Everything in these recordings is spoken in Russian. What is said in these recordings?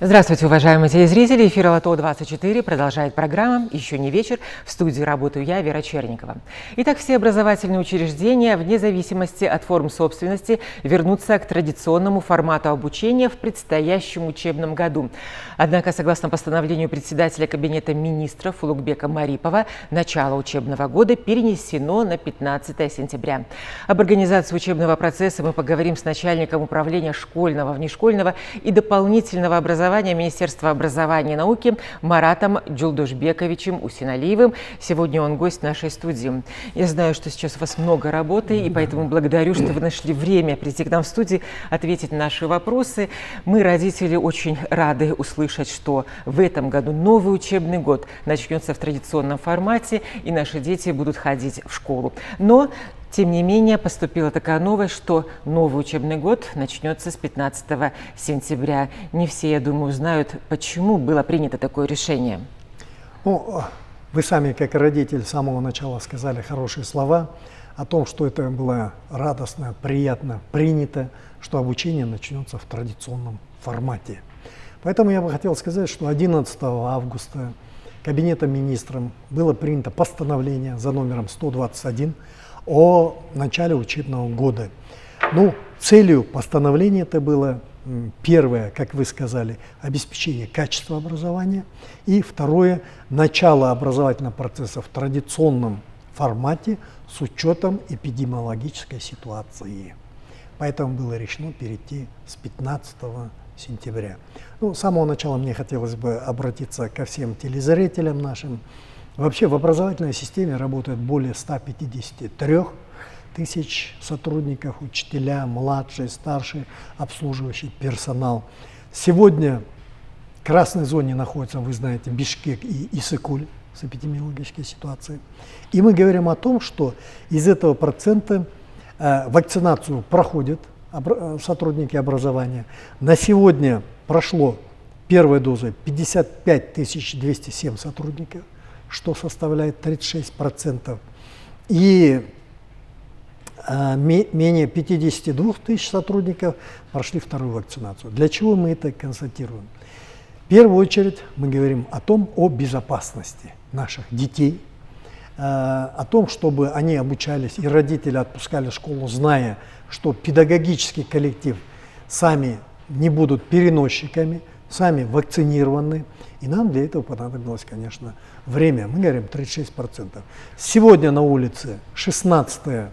Здравствуйте, уважаемые телезрители. Эфир АЛЛАТО-24 продолжает программа «Еще не вечер». В студии работаю я, Вера Черникова. Итак, все образовательные учреждения, вне зависимости от форм собственности, вернутся к традиционному формату обучения в предстоящем учебном году. Однако, согласно постановлению председателя Кабинета министров Улугбека Марипова, начало учебного года перенесено на 15 сентября. Об организации учебного процесса мы поговорим с начальником управления школьного, внешкольного и дополнительного образования Министерства образования и науки Маратом Джулдушбековичем Усиналиевым. Сегодня он гость нашей студии. Я знаю, что сейчас у вас много работы, и поэтому благодарю, что вы нашли время прийти к нам в студию, ответить на наши вопросы. Мы, родители, очень рады услышать, что в этом году новый учебный год начнется в традиционном формате, и наши дети будут ходить в школу. Но тем не менее, поступила такая новость, что новый учебный год начнется с 15 сентября. Не все, я думаю, знают, почему было принято такое решение. Ну, вы сами, как родитель, с самого начала сказали хорошие слова о том, что это было радостно, приятно принято, что обучение начнется в традиционном формате. Поэтому я бы хотел сказать, что 11 августа Кабинетом министров было принято постановление за номером 121 о начале учебного года. Ну, целью постановления это было первое, как вы сказали, обеспечение качества образования, и второе, начало образовательного процесса в традиционном формате с учетом эпидемиологической ситуации. Поэтому было решено перейти с 15 сентября. Ну, с самого начала мне хотелось бы обратиться ко всем телезрителям нашим. Вообще в образовательной системе работает более 153 тысяч сотрудников, учителя, младший, старший, обслуживающий персонал. Сегодня в красной зоне находятся, вы знаете, Бишкек и Иссык-Куль с эпидемиологической ситуацией. И мы говорим о том, что из этого процента вакцинацию проходят сотрудники образования. На сегодня прошло первой дозой 55 207 сотрудников, что составляет 36%. И менее 52 тысяч сотрудников прошли вторую вакцинацию. Для чего мы это констатируем? В первую очередь мы говорим о безопасности наших детей, о том, чтобы они обучались, и родители отпускали в школу, зная, что педагогический коллектив сами не будут переносчиками, сами вакцинированы. И нам для этого понадобилось, конечно, время. Мы говорим 36%. Сегодня на улице 16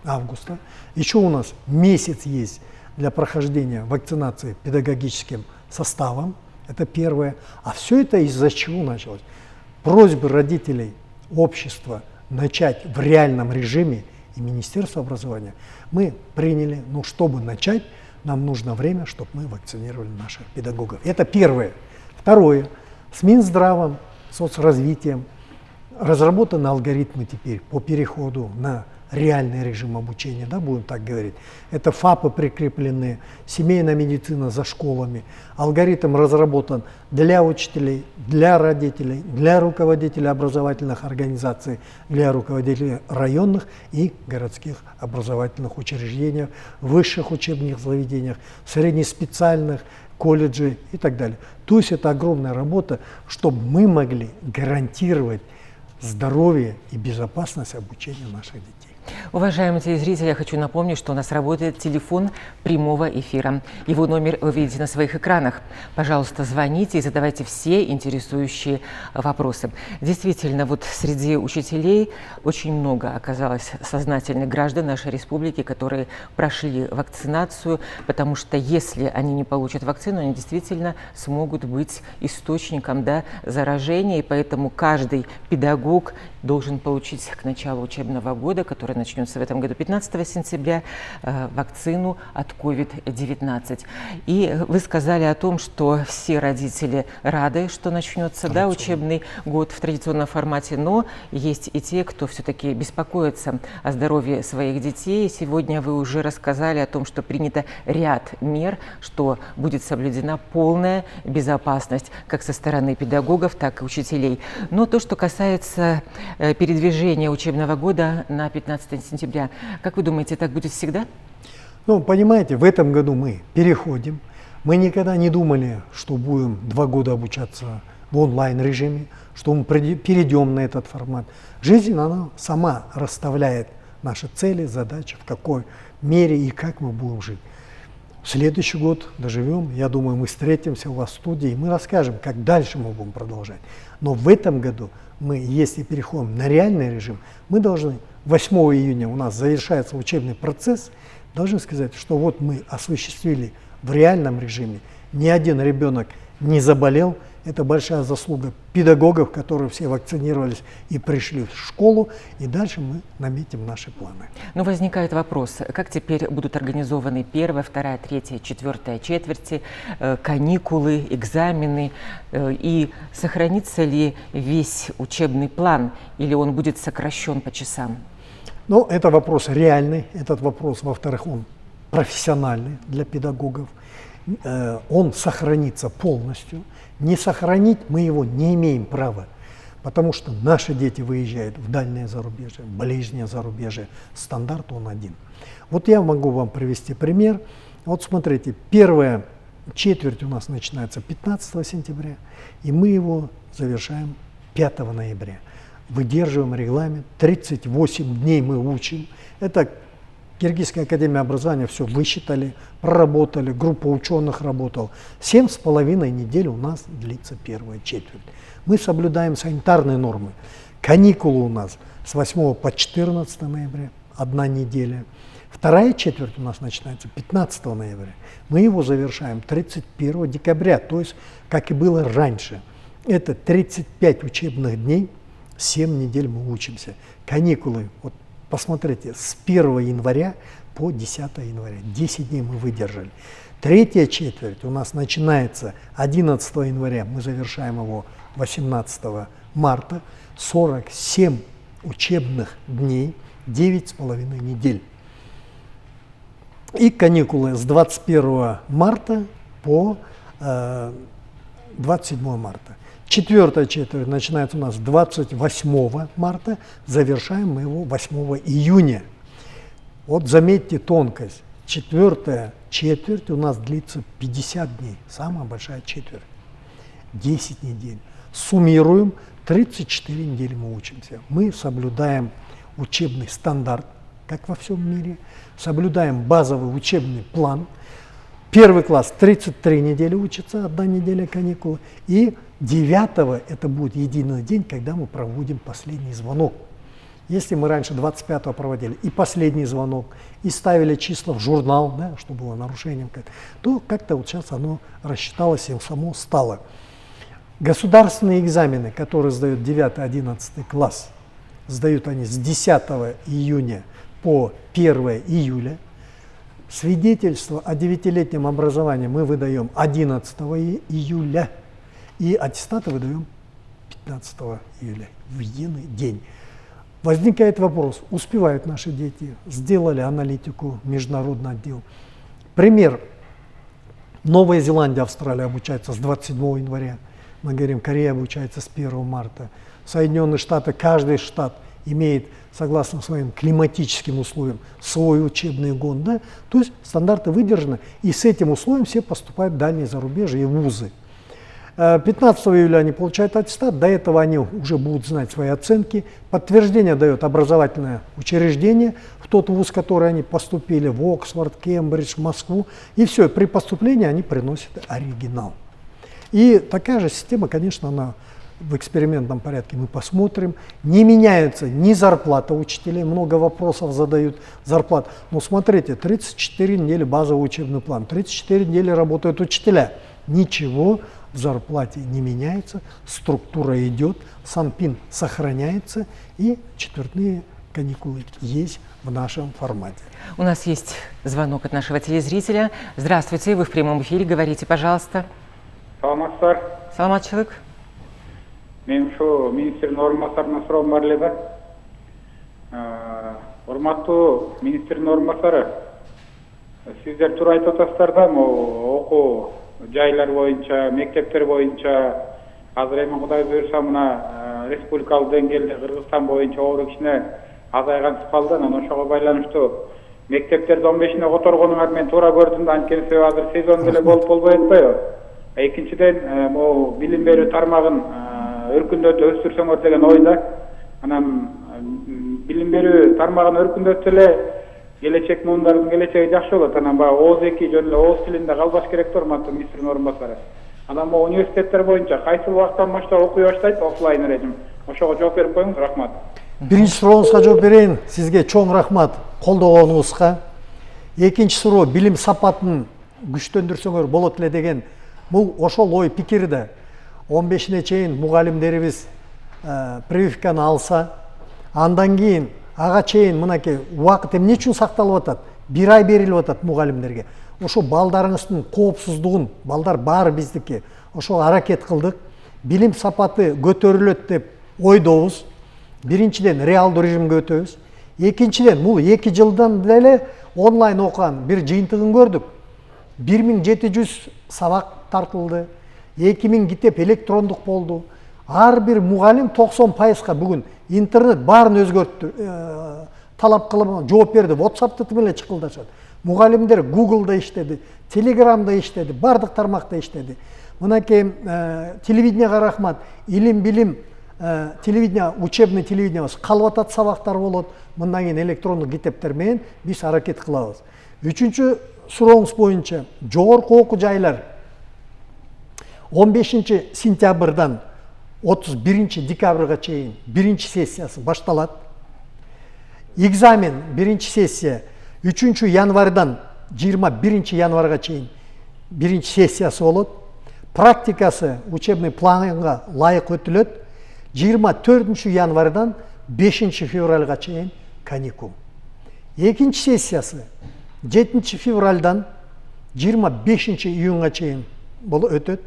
августа. Еще у нас месяц есть для прохождения вакцинации педагогическим составом. Это первое. А все это из-за чего началось? Просьбы родителей, общества начать в реальном режиме и Министерство образования мы приняли, но чтобы начать, нам нужно время, чтобы мы вакцинировали наших педагогов. Это первое. Второе. С Минздравом, соцразвитием разработаны алгоритмы теперь по переходу на реальный режим обучения, да, будем так говорить. Это ФАПы прикреплены, семейная медицина за школами. Алгоритм разработан для учителей, для родителей, для руководителей образовательных организаций, для руководителей районных и городских образовательных учреждений, высших учебных заведениях, среднеспециальных, колледжей и так далее. То есть это огромная работа, чтобы мы могли гарантировать здоровье и безопасность обучения наших детей. Уважаемые телезрители, я хочу напомнить, что у нас работает телефон прямого эфира. Его номер вы видите на своих экранах. Пожалуйста, звоните и задавайте все интересующие вопросы. Действительно, вот среди учителей очень много оказалось сознательных граждан нашей республики, которые прошли вакцинацию, потому что если они не получат вакцину, они действительно смогут быть источником, да, заражения, и поэтому каждый педагог должен получить к началу учебного года, который начнется в этом году 15 сентября, вакцину от COVID-19. И вы сказали о том, что все родители рады, что начнется, да, учебный год в традиционном формате, но есть и те, кто все-таки беспокоится о здоровье своих детей. Сегодня вы уже рассказали о том, что принято ряд мер, что будет соблюдена полная безопасность как со стороны педагогов, так и учителей. Но то, что касается передвижения учебного года на 15 сентября. Как вы думаете, так будет всегда? Ну, понимаете, в этом году мы переходим. Мы никогда не думали, что будем 2 года обучаться в онлайн-режиме, что мы перейдем на этот формат. Жизнь, она сама расставляет наши цели, задачи, в какой мере и как мы будем жить. В следующий год доживем, я думаю, мы встретимся у вас в студии, и мы расскажем, как дальше мы будем продолжать. Но в этом году мы, если переходим на реальный режим, мы должны, 8 июня у нас завершается учебный процесс, должны сказать, что вот мы осуществили в реальном режиме, ни один ребенок не заболел. Это большая заслуга педагогов, которые все вакцинировались и пришли в школу, и дальше мы наметим наши планы. Но возникает вопрос, как теперь будут организованы 1, 2, 3, 4 четверти, каникулы, экзамены, и сохранится ли весь учебный план, или он будет сокращен по часам? Ну, это вопрос реальный, этот вопрос, во-вторых, он профессиональный для педагогов, он сохранится полностью. Не сохранить мы его не имеем права, потому что наши дети выезжают в дальнее зарубежье, в ближнее зарубежье, стандарт он один. Вот я могу вам привести пример. Вот смотрите, первая четверть у нас начинается 15 сентября, и мы его завершаем 5 ноября. Выдерживаем регламент, 38 дней мы учим. Это Киргизская академия образования все высчитали, проработали, группа ученых работала. 7,5 недель у нас длится первая четверть. Мы соблюдаем санитарные нормы. Каникулы у нас с 8 по 14 ноября, 1 неделя. Вторая четверть у нас начинается 15 ноября. Мы его завершаем 31 декабря, то есть как и было раньше. Это 35 учебных дней, 7 недель мы учимся. Каникулы, вот посмотрите, с 1 января по 10 января, 10 дней мы выдержали. Третья четверть у нас начинается 11 января, мы завершаем его 18 марта, 47 учебных дней, 9,5 недель. И каникулы с 21 марта по 27 марта. Четвертая четверть начинается у нас 28 марта, завершаем мы его 8 июня. Вот заметьте тонкость. Четвертая четверть у нас длится 50 дней, самая большая четверть, 10 недель. Суммируем, 34 недели мы учимся. Мы соблюдаем учебный стандарт, как во всем мире, соблюдаем базовый учебный план. Первый класс 33 недели учится, 1 неделя каникулы, и 9 это будет единый день, когда мы проводим последний звонок. Если мы раньше 25 проводили и последний звонок, и ставили числа в журнал, да, что было нарушением, то как-то вот сейчас оно рассчиталось и само стало. Государственные экзамены, которые сдают 9-11 класс, сдают они с 10 июня по 1 июля. Свидетельство о 9-летнем образовании мы выдаем 11 июля. И аттестаты выдаем 15 июля, в единый день. Возникает вопрос, успевают наши дети, сделали аналитику, международный отдел. Пример. Новая Зеландия, Австралия обучается с 27 января. Мы говорим, Корея обучается с 1 марта. Соединенные Штаты, каждый штат имеет, согласно своим климатическим условиям, свой учебный год. Да? То есть стандарты выдержаны, и с этим условием все поступают в дальние зарубежья и вузы. 15 июля они получают аттестат, до этого они уже будут знать свои оценки. Подтверждение дает образовательное учреждение в тот вуз, в который они поступили, в Оксфорд, Кембридж, Москву. И все, при поступлении они приносят оригинал. И такая же система, конечно, она в экспериментном порядке мы посмотрим. Не меняется ни зарплата учителей, много вопросов задают зарплат. Но смотрите, 34 недели базовый учебный план, 34 недели работают учителя. Ничего в зарплате не меняется, структура идет, санпин сохраняется, и четвертные каникулы есть в нашем формате. У нас есть звонок от нашего телезрителя. Здравствуйте, вы в прямом эфире, говорите, пожалуйста. Саламатсыздар. Саламатчылык. Мен ушу министрдин орунбасарына суроом бар эле да. Урматтуу министрдин орунбасары, сиздер туура айтып атасыздар да, могу окуу жайлар боюнча, мектептер боюнча азыр эми Кудай буйрса мына республикалык деңгээлде Кыргызстан боюнча оору кичине азайган калды. Анан ошого байланыштуу мектептерди 15-ине которгонуңар мен туура көрдүм да, анткени себеби азыр сезон деле болбой атпайбы. Экинчиден, могу билим берүү тармагын өркүндөтүп өстүрсөңөр деген ойда. Анан билим берүү тармагын өркүндөтсө эле келечек муундардын келечеги жакшы болот. Анан баягы ооз эки жөн эле ооз тилинде калбаш керек да, урматтуу министрдин орун басары. Анан могу университеттер боюнча кайсы убакыттан баштап окуй баштайт офлайн режим? Ошого жооп берип коюңуз, рахмат. Биринчи сурооңузга жооп берейин. Сизге чоң рахмат колдогонуңузга. Экинчи суроо, билим сапатын күчтөндүрсөңөр болот эле деген. Бул ошол ой пикир да. 15-ине чейин мугалимдерибиз прививканы алса, андан кийин ага чейин мынакей убакыт эмне үчүн сакталып атат? 1 ай берилип атат мугалимдерге. Ошо балдарыңыздын коопсуздугун, балдар баары биздики. Ошого аракет кылдык. Билим сапаты көтөрүлөт деп ойдобуз. Биринчиден реалдуу режимге өтөбүз. Экинчиден бул 2 жылдан деле онлайн окуган бир жыйынтыгын көрдүк. 1700 сабак тартылды. 2000 китеп электрондук болду. Ар бир мугалим 90%га бүгүн интернет баарын өзгөрттү, талап кылып жооп берди. WhatsApp'ты менен чыкылдашат. Мугалимдер Google'да иштеди, Telegram'да иштеди, бардык тармакта иштеди. Мынакей телевиденияга рахмат. Илим билим телевидение, учебный телевидение калып атат, сабактар болот. Мындан кийин электрондук китептер менен биз аракет кылабыз. Үчүнчү сурооңуз боюнча жогорку окуу жайлар 15 сентябрдан 31 декабрга чейин биринчи сессиясы башталат. Экзамен биринчи сессия 3 январдан 21 январга чейин биринчи сессиясы болот. Практикасы учебный планга лайык өтүлөт. 24 январдан 5 февралга чейин каникул. Экинчи сессиясы 7 февралдан 25 июнга чейин өтөт.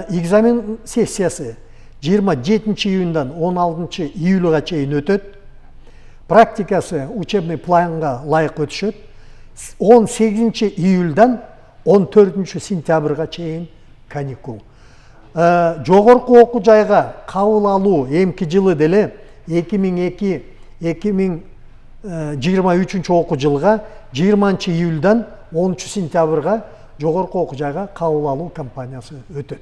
Экзамен сессиясы 27 июндан 16 июлга чейин өтөт. Практикасы учебный планга лайык өтүшөт. 18 июлдан 14 сентябрга чейин каникул. Жогорку окуу жайга кабыл алуу эмки жылы деле 2022-2023 окуу жылга 20 июлдан 10 сентябрга жогорку окуу жайга кабыл алуу кампаниясы өтөт.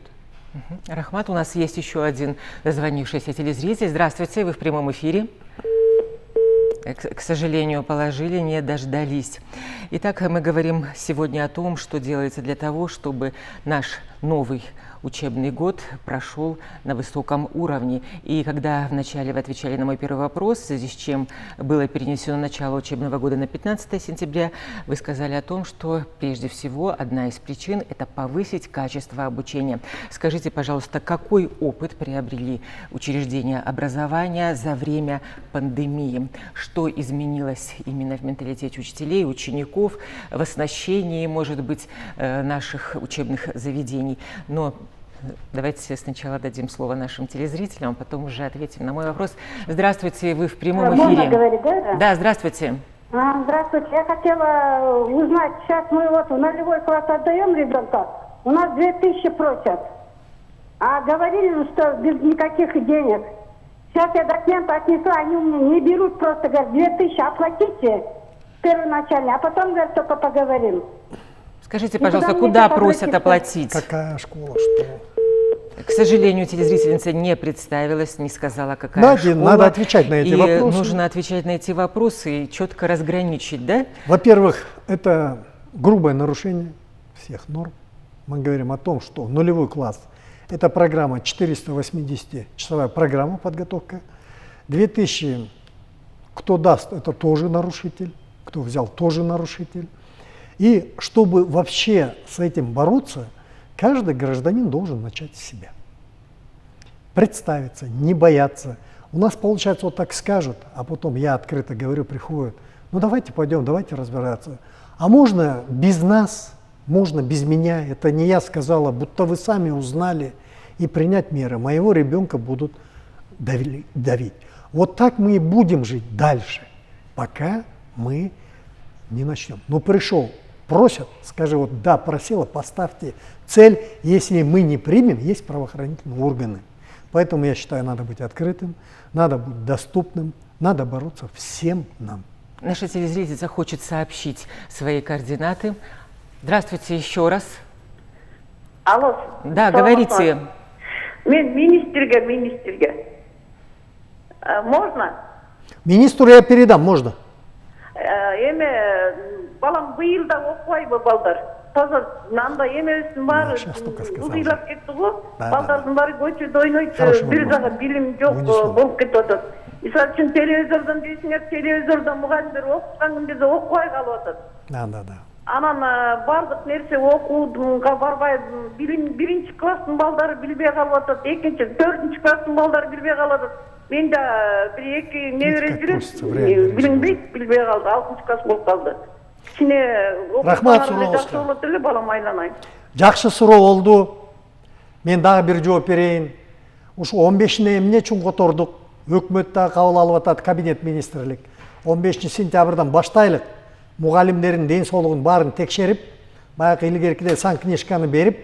Рахмат, у нас есть еще один дозвонившийся телезритель. Здравствуйте, вы в прямом эфире. К сожалению, положили, не дождались. Итак, мы говорим сегодня о том, что делается для того, чтобы наш новый учебный год прошел на высоком уровне. И когда вначале вы отвечали на мой первый вопрос, в связи с чем было перенесено начало учебного года на 15 сентября, вы сказали о том, что прежде всего одна из причин – это повысить качество обучения. Скажите, пожалуйста, какой опыт приобрели учреждения образования за время пандемии? Что изменилось именно в менталитете учителей, учеников, в оснащении, может быть, наших учебных заведений? Но давайте сначала дадим слово нашим телезрителям, а потом уже ответим на мой вопрос. Здравствуйте, вы в прямом эфире. Можно говорить, да? Да, здравствуйте. Здравствуйте. Я хотела узнать, сейчас мы вот в нулевой класс отдаем ребенка, у нас 2000 просят, а говорили, что без никаких денег. Сейчас я документы отнесла, они у меня не берут, просто говорят, 2000 оплатите первоначально, а потом, говорят, только поговорим. Скажите, пожалуйста, куда просят оплатить? Какая школа, что? К сожалению, телезрительница не представилась, не сказала, какая школа. Надо отвечать на эти вопросы. Нужно отвечать на эти вопросы и четко разграничить, да? Во-первых, это грубое нарушение всех норм. Мы говорим о том, что нулевой класс – это программа 480-часовая программа подготовка. 2000, кто даст, это тоже нарушитель. Кто взял, тоже нарушитель. И чтобы вообще с этим бороться, каждый гражданин должен начать с себя. Представиться, не бояться. У нас получается вот так скажут, а потом я открыто говорю, приходят, ну давайте пойдем, давайте разбираться. А можно без нас, можно без меня, это не я сказала, будто вы сами узнали, и принять меры. Моего ребенка будут давить. Вот так мы и будем жить дальше, пока мы не начнем. Ну пришел, просят, скажи, вот да, просила, поставьте цель. Если мы не примем, есть правоохранительные органы. Поэтому я считаю, надо быть открытым, надо быть доступным, надо бороться всем нам. Наша телезрительница хочет сообщить свои координаты. Здравствуйте еще раз. Алло. Да, говорите. Министрге. Можно? Министру я передам, можно. Балам быйыл да оқпайбы балдар. Таза нанда эмесин бары Сейчас только сказал. ылдыйлап кетти го. Да, Балдардын баары көчөдө ойнойт, Хороший бир вопрос. жагы билим жок Унесло. болуп кетип атат. Мисалы үчүн телевизордон дейсиңер, телевизордон мугалимдер окуткан күндө окубай калып атат. Да. Анан бардык нерсе окууга барбай, биринчи класстын балдары билбей калып атат, экинчи, төртүнчү класстын балдары билбей калып атат. Мен да бир эки небере как жүрөт, просится в реальной билинбейт, билбей калды, 6 класс болуп калды. Рахмат сурооңузга. Жакшы болот эле, балам айланайын. Жакшы суроо болду. Мен дагы бир жооп берейин. Ушу 15-не эмне үчүн котордук? Өкмөт да кабыл алып атат, кабинет министрлик. 15-сентябрдан баштайлык. Мугалимдердин ден соолугун баарын текшерип, баягы илгеркиде санкнижканы берип,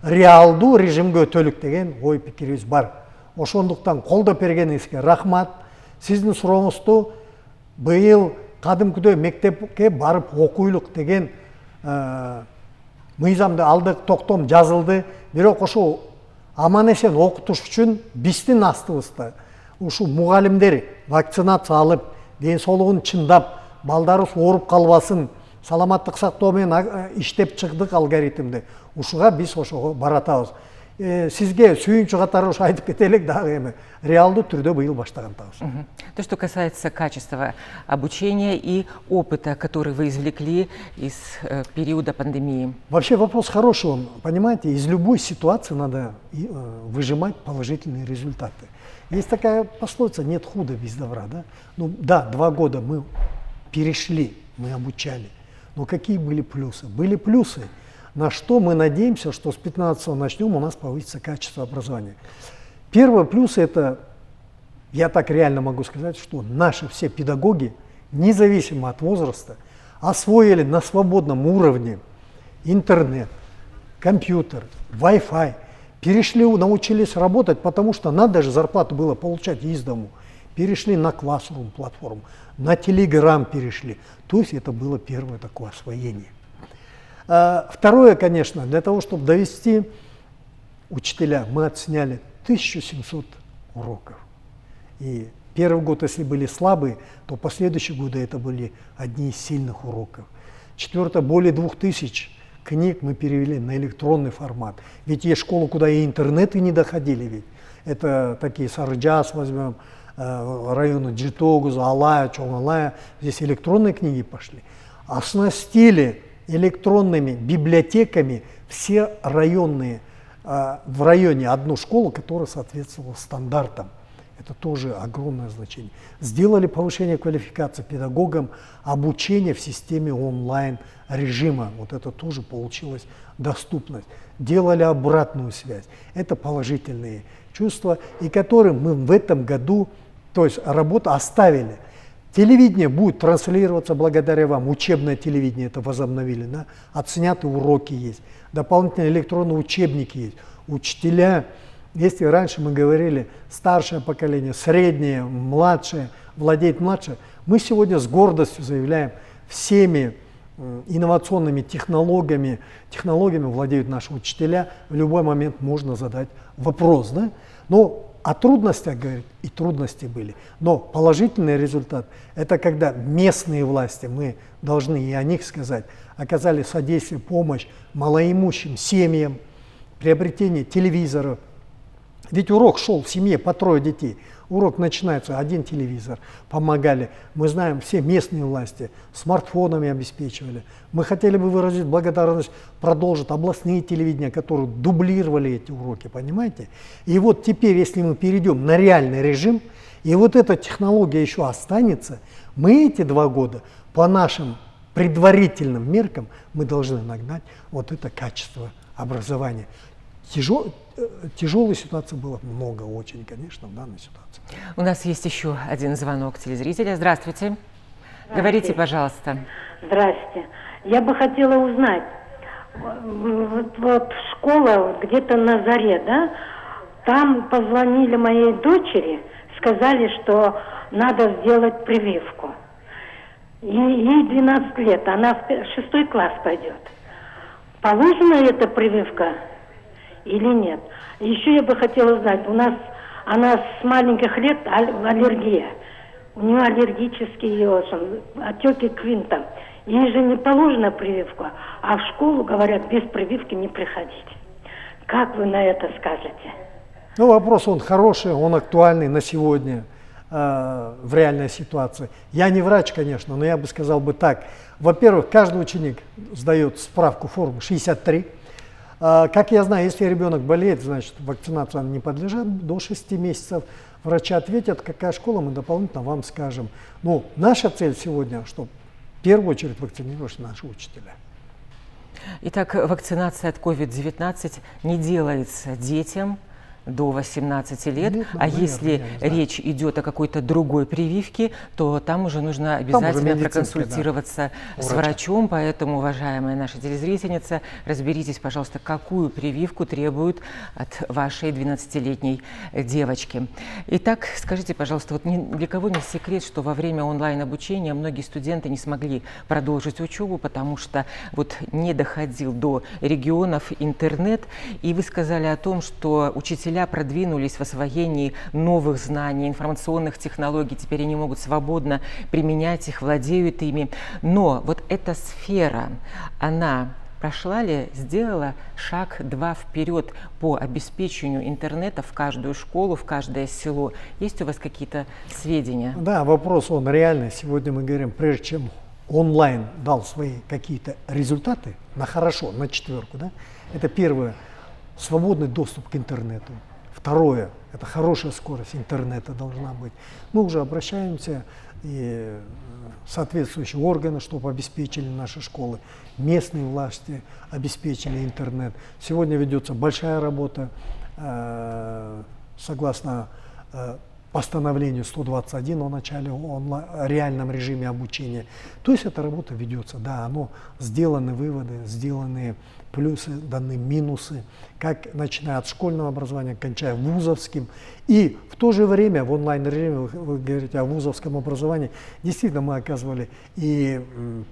реалдуу режимге өтөлүк деген ой пикирибиз бар. Ошондуктан колдоп бергениңизге рахмат. Сиздин сурооңузду быйыл кадымкыдөй мектепке барып окуйлук деген мыйзамды алдык, токтом жазылды. Бирок ошо аман эсен окутуш үчүн биздин астыбызда ушу мугалимдер вакцинация алып, ден соолугун чындап, балдарыбыз ооруп калбасын, саламаттык сактоо менен иштеп чыгдык алгоритмди. Ушуга биз ошого баратабыз. Сизге сүйүнчү катары ушу айтып кетелик дагы эми реалдуу түрдө быйыл баштагантабыз. То, что касается качества обучения и опыта, который вы извлекли из периода пандемии. Вообще вопрос хороший, он, понимаете, из любой ситуации надо выжимать положительные результаты. Есть такая пословица: нет худа без добра, да? Ну да, 2 года мы перешли, мы обучали, но какие были плюсы? Были плюсы, на что мы надеемся, что с 15-го начнем, у нас повысится качество образования. Первый плюс — это, я так реально могу сказать, что наши все педагоги, независимо от возраста, освоили на свободном уровне интернет, компьютер, Wi-Fi, перешли, научились работать, потому что надо же зарплату было получать из дому. Перешли на Classroom платформу, на Telegram перешли. То есть это было первое такое освоение. Второе, конечно, для того, чтобы довести учителя, мы отсняли 1700 уроков. И первый год, если были слабые, то последующие годы это были одни из сильных уроков. Четвертое, более 2000 книг мы перевели на электронный формат. Ведь есть школы, куда и интернеты не доходили. Ведь это такие Сарыджас возьмем, районы Джитогуза, Алая, Чоңалая. Здесь электронные книги пошли. Оснастили электронными библиотеками все районные, в районе одну школу, которая соответствовала стандартам. Это тоже огромное значение. Сделали повышение квалификации педагогам, обучение в системе онлайн-режима. Вот это тоже получилось доступность. Делали обратную связь. Это положительные чувства, и которые мы в этом году, то есть работу оставили. Телевидение будет транслироваться благодаря вам. Учебное телевидение это возобновили. Да? Отсняты уроки есть. Дополнительные электронные учебники есть. Учителя, если раньше мы говорили старшее поколение, среднее, младшее, владеет младшее, мы сегодня с гордостью заявляем, всеми инновационными технологиями владеют наши учителя. В любой момент можно задать вопрос. Да? Но о трудностях, говорит, и трудности были. Но положительный результат – это когда местные власти, мы должны и о них сказать, оказали содействие, помощь малоимущим семьям, приобретение телевизоров. Ведь урок шел в семье по 3 детей. Урок начинается, 1 телевизор, помогали. Мы знаем, все местные власти смартфонами обеспечивали. Мы хотели бы выразить благодарность, продолжить областные телевидения, которые дублировали эти уроки, понимаете? И вот теперь, если мы перейдем на реальный режим, и вот эта технология еще останется, мы эти 2 года по нашим предварительным меркам мы должны нагнать вот это качество образования. Тяжелой ситуации было много очень, конечно, в данной ситуации. У нас есть еще один звонок телезрителя. Здравствуйте. Говорите, пожалуйста. Здрасте. Я бы хотела узнать, вот школа где-то на Заре, да? Там позвонили моей дочери, сказали, что надо сделать прививку. ей 12 лет, она в 6 класс пойдет. Положена эта прививка или нет? Еще я бы хотела знать, у нас она с маленьких лет аллергия. У нее аллергические отеки квинта. Ей же не положена прививка, а в школу говорят, без прививки не приходить. Как вы на это скажете? Ну, вопрос он хороший, он актуальный на сегодня в реальной ситуации. Я не врач, конечно, но я бы сказал бы так. Во-первых, каждый ученик сдает справку форму 63. Как я знаю, если ребенок болеет, значит, вакцинация не подлежит до 6 месяцев. Врачи ответят, какая школа, мы дополнительно вам скажем. Ну, наша цель сегодня, чтобы в первую очередь вакцинировать наши учителя. Итак, вакцинация от COVID-19 не делается детям до 18 лет, Нет, а если речь идет о какой-то другой прививке, то там уже нужно обязательно проконсультироваться с врачом. Поэтому, уважаемая наша телезрительница, разберитесь, пожалуйста, какую прививку требуют от вашей 12-летней девочки. Итак, скажите, пожалуйста, вот для кого не секрет, что во время онлайн-обучения многие студенты не смогли продолжить учебу, потому что вот не доходил до регионов интернет, и вы сказали о том, что учителя продвинулись в освоении новых знаний, информационных технологий, теперь они могут свободно применять их, владеют ими. Но вот эта сфера, она прошла ли, сделала шаг-два вперед по обеспечению интернета в каждую школу, в каждое село? Есть у вас какие-то сведения? Да, вопрос он реальный. Сегодня мы говорим, прежде чем онлайн дал свои какие-то результаты, на хорошо, на 4, да, это первое, свободный доступ к интернету. Второе, это хорошая скорость интернета должна быть. Мы уже обращаемся и соответствующие органы, чтобы обеспечили наши школы, местные власти обеспечили интернет. Сегодня ведется большая работа, согласно постановлению 121 о начале реальном режиме обучения. То есть эта работа ведется, да, сделаны выводы, сделаны плюсы, даны минусы, как начиная от школьного образования, кончая вузовским. И в то же время в онлайн-режиме, вы говорите о вузовском образовании, действительно мы оказывали и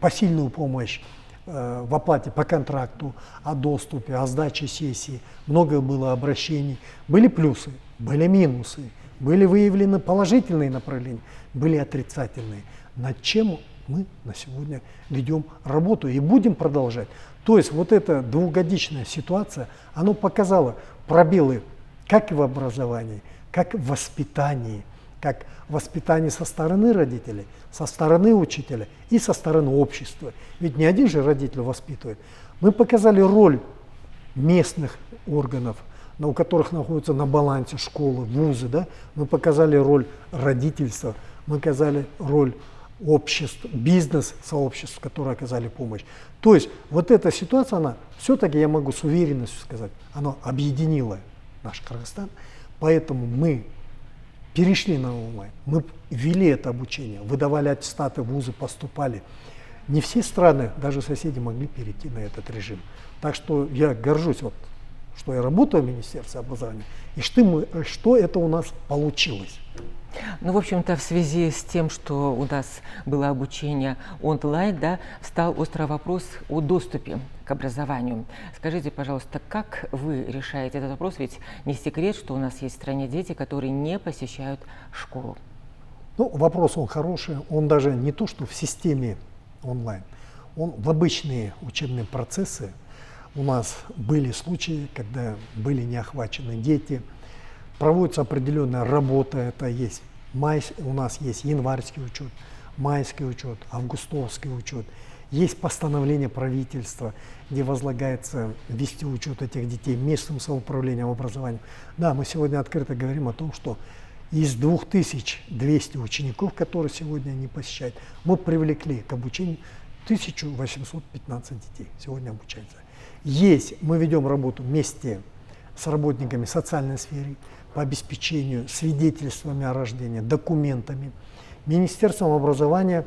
посильную помощь в оплате по контракту, о доступе, о сдаче сессии. Много было обращений. Были плюсы, были минусы. Были выявлены положительные направления, были отрицательные. Над чем мы на сегодня ведем работу и будем продолжать. То есть вот эта двухгодичная ситуация, она показала пробелы как в образовании, как в воспитании, как в воспитании со стороны родителей, со стороны учителя и со стороны общества. Ведь не один же родитель воспитывает. Мы показали роль местных органов, у которых находятся на балансе школы, вузы, да? Мы показали роль родительства, мы показали роль обществ, бизнес-сообществ, которые оказали помощь. То есть вот эта ситуация, она все-таки, я могу с уверенностью сказать, она объединила наш Кыргызстан, поэтому мы перешли на онлайн, мы ввели это обучение, выдавали аттестаты, вузы поступали. Не все страны, даже соседи, могли перейти на этот режим. Так что я горжусь, что я работаю в Министерстве образования, и что это у нас получилось. Ну, в общем-то, в связи с тем, что у нас было обучение онлайн, да, встал острый вопрос о доступе к образованию. Скажите, пожалуйста, как вы решаете этот вопрос? Ведь не секрет, что у нас есть в стране дети, которые не посещают школу. Ну, вопрос он хороший, он даже не то, что в системе онлайн, он в обычные учебные процессы. У нас были случаи, когда были не охвачены дети, проводится определенная работа, это есть у нас есть январский учет, майский учет, августовский учет, есть постановление правительства, где возлагается вести учет этих детей местным самоуправлением образования. Да, мы сегодня открыто говорим о том, что из 2200 учеников, которые сегодня не посещают, мы привлекли к обучению 1815 детей, сегодня обучаются. Мы ведем работу вместе с работниками социальной сферы по обеспечению свидетельствами о рождении, документами. Министерством образования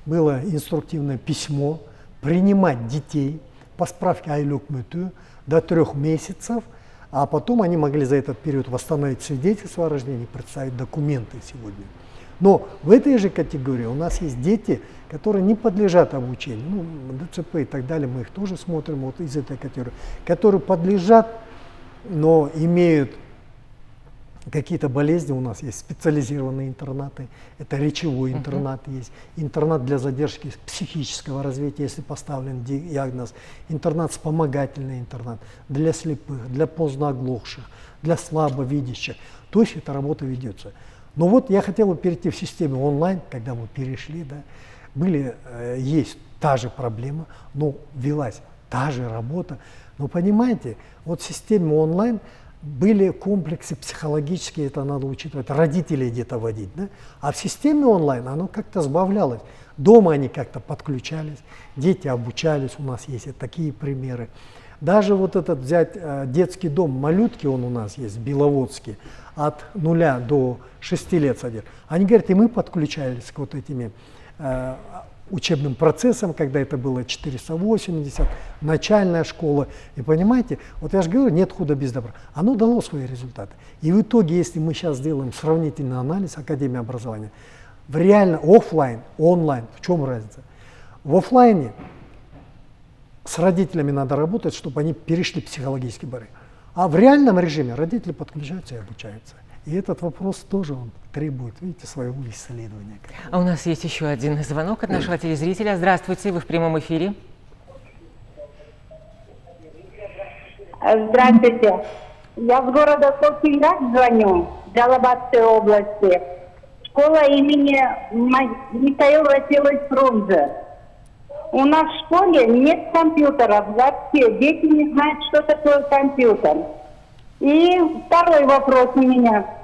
было инструктивное письмо принимать детей по справке Айлюк Мюту до 3 месяцев, а потом они могли за этот период восстановить свидетельство о рождении и представить документы сегодня. Но в этой же категории у нас есть дети, которые не подлежат обучению. Ну, ДЦП и так далее, мы их тоже смотрим вот из этой категории, которые подлежат, но имеют какие-то болезни. У нас есть специализированные интернаты, это речевой интернат есть, интернат для задержки психического развития, если поставлен диагноз, интернат вспомогательный интернат для слепых, для поздно оглохших, для слабовидящих. То есть эта работа ведется. Но вот я хотел бы перейти в систему онлайн, когда мы перешли, да, есть та же проблема, но велась та же работа. Но понимаете, вот в системе онлайн были комплексы психологические, это надо учитывать, родителей где-то водить, да? А в системе онлайн оно как-то сбавлялось. Дома они как-то подключались, дети обучались, у нас есть и такие примеры. Даже вот этот взять детский дом «Малютки», он у нас есть, Беловодский, от 0 до 6 лет содержит. Они говорят, и мы подключались к вот этими учебным процессам, когда это было 480, начальная школа. И понимаете, вот я же говорю, нет худа без добра. Оно дало свои результаты. И в итоге, если мы сейчас сделаем сравнительный анализ Академии образования, в реально офлайн, онлайн, в чем разница? В офлайне с родителями надо работать, чтобы они перешли психологический барьер. А в реальном режиме родители подключаются и обучаются. И этот вопрос тоже он требует, видите, своего исследования. А у нас есть еще один звонок от нашего телезрителя. Здравствуйте, вы в прямом эфире. Здравствуйте. Я с города Сокирак звоню, Джалабадской области. Школа имени Михаила Васильевича Фрунзе. У нас в школе нет компьютеров вообще. Дети не знают, что такое компьютер. И второй вопрос у меня.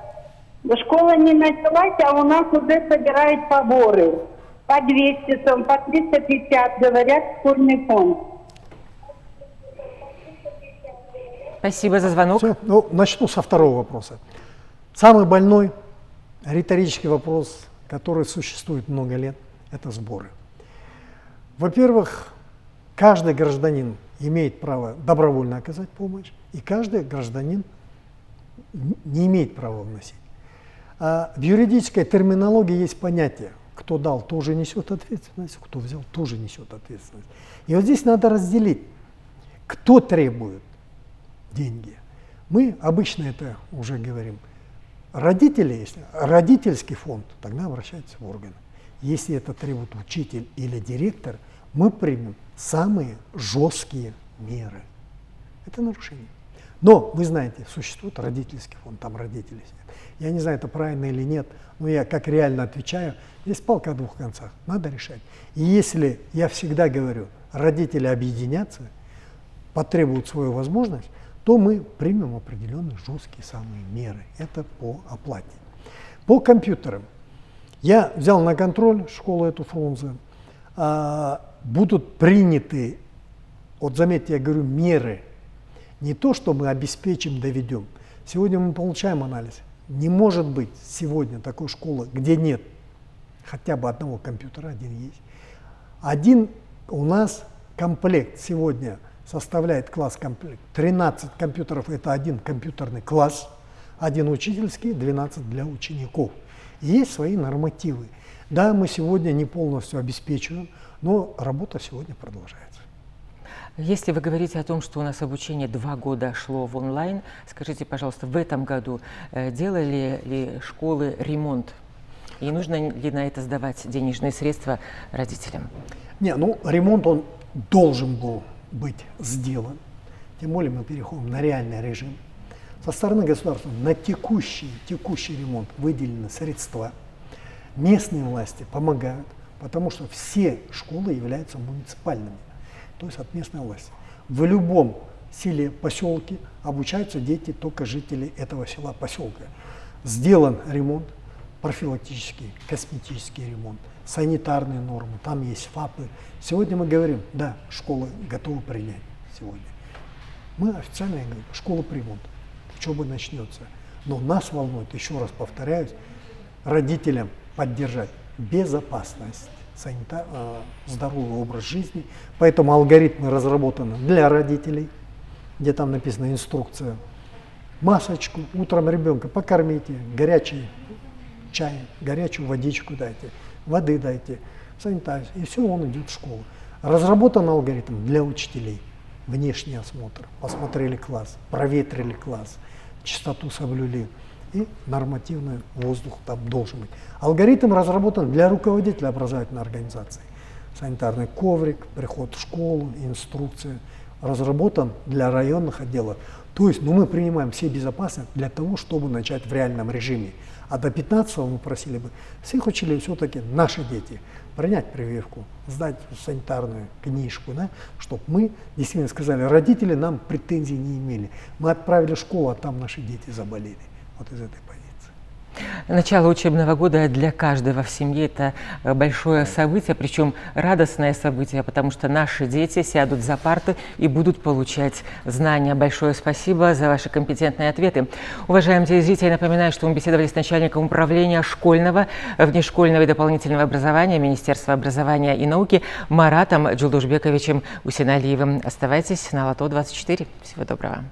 Школа не началась, а у нас уже собирают поборы. По 200 сом, по 350, говорят, школьный фонд. Спасибо за звонок. Все. Ну, начну со второго вопроса. Самый больной риторический вопрос, который существует много лет, это сборы. Во-первых, каждый гражданин имеет право добровольно оказать помощь, и каждый гражданин не имеет права вносить. А в юридической терминологии есть понятие: кто дал, тоже несет ответственность, кто взял, тоже несет ответственность. И вот здесь надо разделить, кто требует деньги. Мы обычно это уже говорим. Родители, если родительский фонд, тогда обращаются в органы. Если это требует учитель или директор, мы примем самые жесткие меры. Это нарушение. Но, вы знаете, существует родительский фонд, там родители сидят. Я не знаю, это правильно или нет, но я как реально отвечаю, здесь палка о двух концах, надо решать. И если, я всегда говорю, родители объединятся, потребуют свою возможность, то мы примем определенные жесткие самые меры. Это по оплате. По компьютерам. Я взял на контроль школу эту Фрунзе. Будут приняты, вот заметьте, я говорю, меры. Не то, что мы обеспечим, доведем. Сегодня мы получаем анализ. Не может быть сегодня такой школы, где нет хотя бы одного компьютера, один есть. Один у нас комплект сегодня составляет класс-комплект. 13 компьютеров – это один компьютерный класс, один учительский, 12 для учеников. И есть свои нормативы. Да, мы сегодня не полностью обеспечиваем, но работа сегодня продолжается. Если вы говорите о том, что у нас обучение 2 года шло в онлайн, скажите, пожалуйста, в этом году делали ли школы ремонт? И нужно ли на это сдавать денежные средства родителям? Не, ну ремонт он должен был быть сделан. Тем более мы переходим на реальный режим. Со стороны государства на текущий ремонт выделены средства. Местные власти помогают, потому что все школы являются муниципальными, то есть от местной власти. В любом селе, поселке обучаются дети только жителей этого села, поселка. Сделан ремонт, профилактический, косметический ремонт, санитарные нормы, там есть ФАПы. Сегодня мы говорим, да, школы готовы принять сегодня. Мы официально говорим, школа примут, учеба начнется. Но нас волнует, еще раз повторяюсь, родителям поддержать безопасность, здоровый образ жизни. Поэтому алгоритмы разработаны для родителей, где там написана инструкция. Масочку, утром ребенка покормите, горячий чай, горячую водичку дайте, воды дайте, санитарию, и все, он идет в школу. Разработан алгоритм для учителей. Внешний осмотр, посмотрели класс, проветрили класс, чистоту соблюли, и нормативный воздух там должен быть. Алгоритм разработан для руководителя образовательной организации. Санитарный коврик, приход в школу, инструкция. Разработан для районных отделов. То есть мы принимаем все безопасности для того, чтобы начать в реальном режиме. А до 15-го мы просили бы всех учителей, все-таки наши дети, принять прививку, сдать санитарную книжку, да, чтобы мы действительно сказали, родители нам претензий не имели. Мы отправили в школу, а там наши дети заболели. Вот из этой позиции. Начало учебного года для каждого в семье – это большое событие, причем радостное событие, потому что наши дети сядут за парты и будут получать знания. Большое спасибо за ваши компетентные ответы. Уважаемые телезрители, напоминаю, что мы беседовали с начальником управления школьного, внешкольного и дополнительного образования Министерства образования и науки Маратом Джулдушбековичем Усиналиевым. Оставайтесь на Лото 24. Всего доброго.